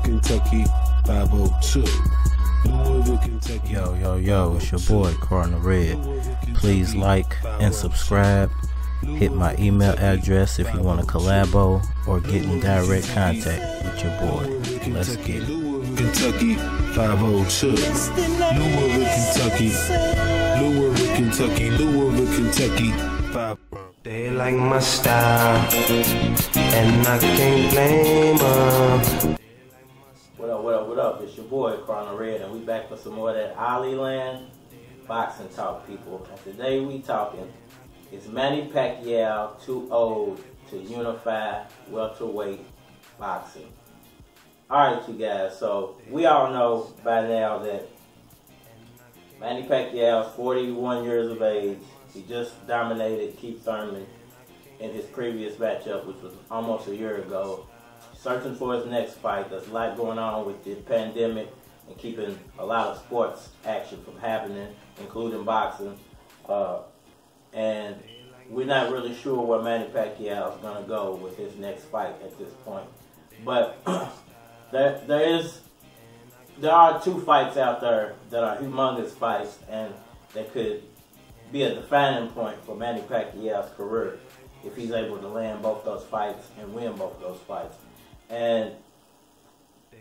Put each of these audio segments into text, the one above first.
Kentucky 502. Louisville, Kentucky. Yo, it's your boy, Crawford Red. Please like and subscribe. Hit my email address if you want to collabo or get in direct contact with your boy. Let's get it. Kentucky 502. Louisville, Kentucky. Louisville, Kentucky. Louisville, Kentucky 502. They like my style, and I can't blame them. What up? It's your boy, Crawford Red, and we back for some more of that Aliland boxing talk, people. And today we talking, is Manny Pacquiao too old to unify welterweight boxing? Alright, you guys, so we all know by now that Manny Pacquiao is 41 years of age. He just dominated Keith Thurman in his previous matchup, which was almost a year ago. Searching for his next fight. There's a lot going on with the pandemic and keeping a lot of sports action from happening, including boxing. And we're not really sure where Manny Pacquiao is going to go with his next fight at this point. But there are two fights out there that are humongous fights, and that could be a defining point for Manny Pacquiao's career if he's able to land both those fights and win both of those fights. And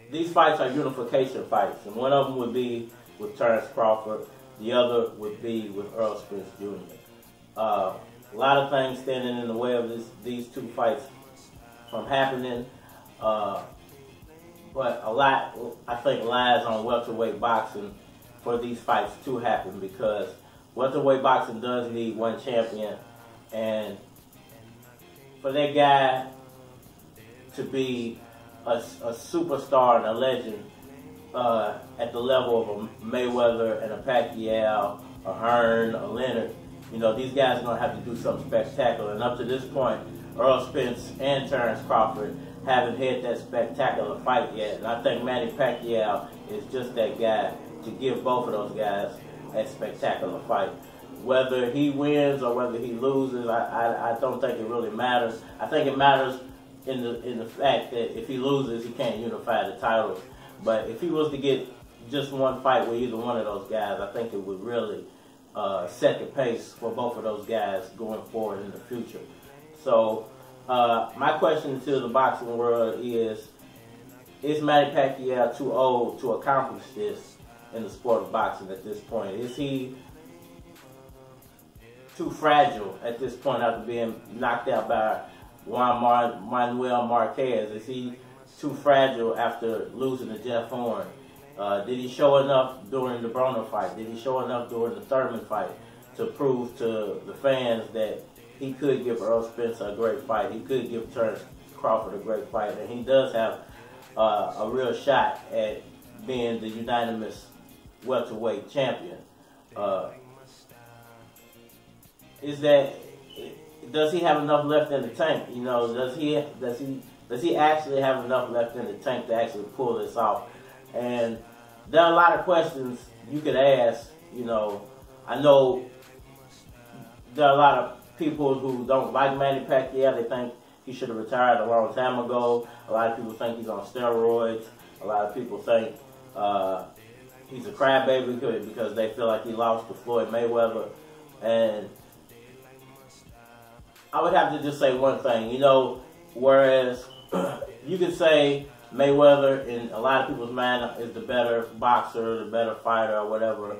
these fights are unification fights, and one of them would be with Terence Crawford, the other would be with Errol Spence Jr. A lot of things standing in the way of these two fights from happening, but a lot, I think, lies on welterweight boxing for these fights to happen, because welterweight boxing does need one champion, and for that guy to be a superstar and a legend at the level of a Mayweather and a Pacquiao, a Hearn, a Leonard, you know, these guys are going to have to do something spectacular. And up to this point, Errol Spence and Terence Crawford haven't had that spectacular fight yet. And I think Manny Pacquiao is just that guy to give both of those guys a spectacular fight. Whether he wins or whether he loses, I don't think it really matters. I think it matters in the fact that if he loses, he can't unify the titles. But if he was to get just one fight with either one of those guys, I think it would really set the pace for both of those guys going forward in the future. So my question to the boxing world is Manny Pacquiao too old to accomplish this in the sport of boxing at this point? Is he too fragile at this point after being knocked out by Manuel Marquez? Is he too fragile after losing to Jeff Horn? Did he show enough during the Broner fight? Did he show enough during the Thurman fight to prove to the fans that he could give Errol Spence a great fight? He could give Terence Crawford a great fight, and he does have a real shot at being the unanimous welterweight champion. Does he have enough left in the tank? You know, does he actually have enough left in the tank to actually pull this off? And there are a lot of questions you could ask. You know, I know there are a lot of people who don't like Manny Pacquiao. They think he should have retired a long time ago. A lot of people think he's on steroids. A lot of people think he's a crybaby because they feel like he lost to Floyd Mayweather. And I would have to just say one thing, you know, whereas you could say Mayweather, in a lot of people's mind, is the better boxer, the better fighter, or whatever.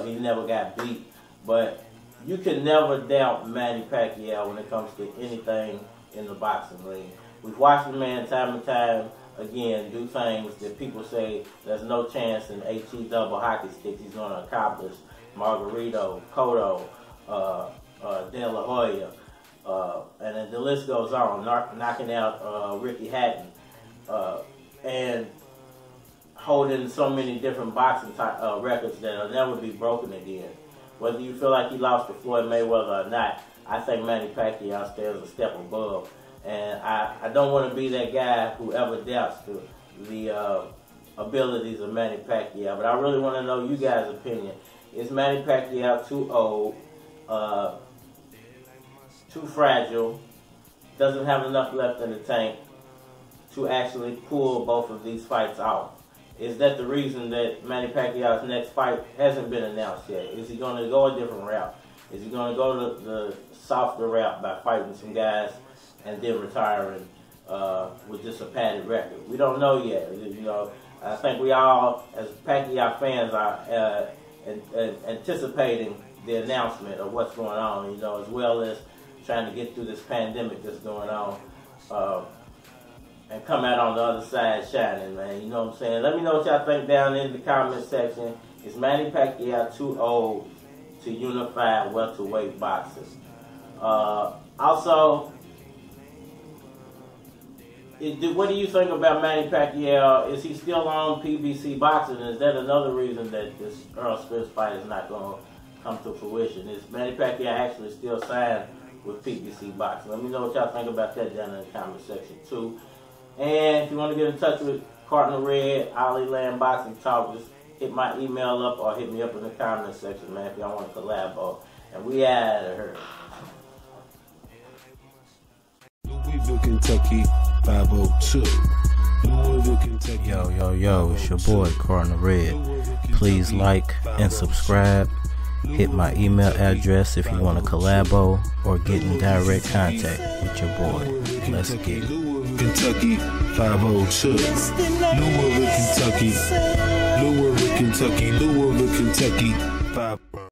He never got beat. But you can never doubt Manny Pacquiao when it comes to anything in the boxing ring. We've watched the man time and time again do things that people say there's no chance in HE double hockey sticks he's going to accomplish. Margarito, Cotto, De La Hoya. And then the list goes on, knocking out Ricky Hatton, and holding so many different boxing records that'll never be broken again. Whether you feel like he lost to Floyd Mayweather or not, I think Manny Pacquiao stands a step above. And I don't want to be that guy who ever doubts the abilities of Manny Pacquiao, but I really want to know you guys' opinion. Is Manny Pacquiao too old, too fragile, doesn't have enough left in the tank to actually pull both of these fights off. Is that the reason that Manny Pacquiao's next fight hasn't been announced yet? Is he going to go a different route? Is he going to go the softer route by fighting some guys and then retiring with just a padded record? We don't know yet. You know, I think we all, as Pacquiao fans, are anticipating the announcement of what's going on, you know, as well as trying to get through this pandemic that's going on and come out on the other side shining, man. You know what I'm saying? Let me know what y'all think down in the comment section. Is Manny Pacquiao too old to unify welterweight boxing? Also, what do you think about Manny Pacquiao? Is he still on PBC boxing? Is that another reason that this Errol Spence fight is not going to come to fruition? Is Manny Pacquiao actually still signed with PBC boxing? Let me know what y'all think about that down in the comment section too. And if you want to get in touch with Cardinal Red, Ali Land Boxing Talk, just hit my email up or hit me up in the comment section, man, if y'all want to collab. And we out of here. Louisville, Kentucky, 502. Louisville, Kentucky. Yo, it's your boy Cardinal Red. Please like and subscribe. Hit my email address if you want to collabo or get in direct contact with your boy. Let's get it. Kentucky, 502. Louisville, Kentucky. Louisville, Kentucky. Louisville, Kentucky, 502.